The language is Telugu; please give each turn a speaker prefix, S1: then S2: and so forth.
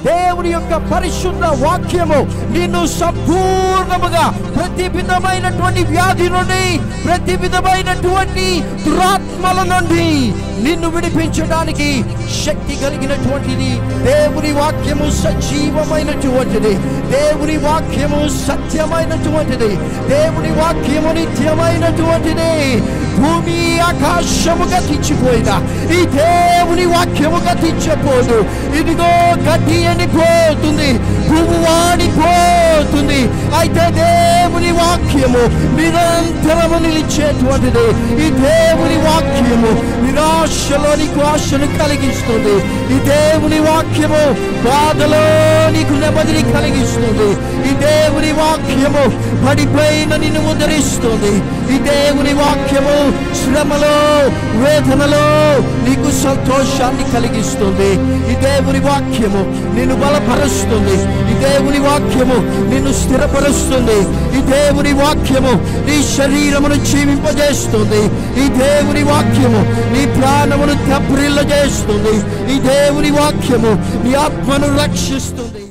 S1: దేవుని యొక్క పరిశుద్ధ వాక్యము నిన్ను సంపూర్ణముగా ప్రతి విధమైనటువంటి వ్యాధి నుండి, ప్రతి విధమైనటువంటి దురాత్మల నుండి నిన్ను విడిపించడానికి శక్తి కలిగినటువంటిది. దేవుని వాక్యము సజీవమైనటువంటిది, దేవుని వాక్యము సత్యమైనటువంటిది, దేవుని వాక్యము నిత్యమైనటువంటిది. భూమి ఆకాశము గతించిపోయినా ఈ దేవుని వాక్యము గతించపోదు. ఇదిగో గడ్డి ఎండిపోతుంది, భూమి వాడిపోతుంది, అయితే దేవుని వాక్యము నిరంతరము నిలిచేటువంటిది. ఈ దేవుని వాక్యము నిరాశలో నీకు ఆశను కలిగిస్తుంది. ఈ దేవుని వాక్యము బాధలో నీకు నెమ్మదిని కలిగిస్తుంది. ఈ దేవుని వాక్యము పడిపోయిన నిన్ను ఉద్ధరిస్తుంది. ఈ దేవుని వాక్యము శ్రమలో, వేదనలో నీకు సంతోషాన్ని కలిగిస్తుంది. ఈ దేవుని వాక్యము నిన్ను బలపరుస్తుంది. ఈ దేవుని వాక్యము నిన్ను స్థిరపరుస్తుంది. ఈ దేవుని వాక్యము నీ శరీరమును జీవింపజేస్తుంది. ఈ దేవుని వాక్యము నీ ప్రాణమును తప్రిల్ల చేస్తుంది. ఈ దేవుని వాక్యము నీ ఆత్మను రక్షిస్తుంది.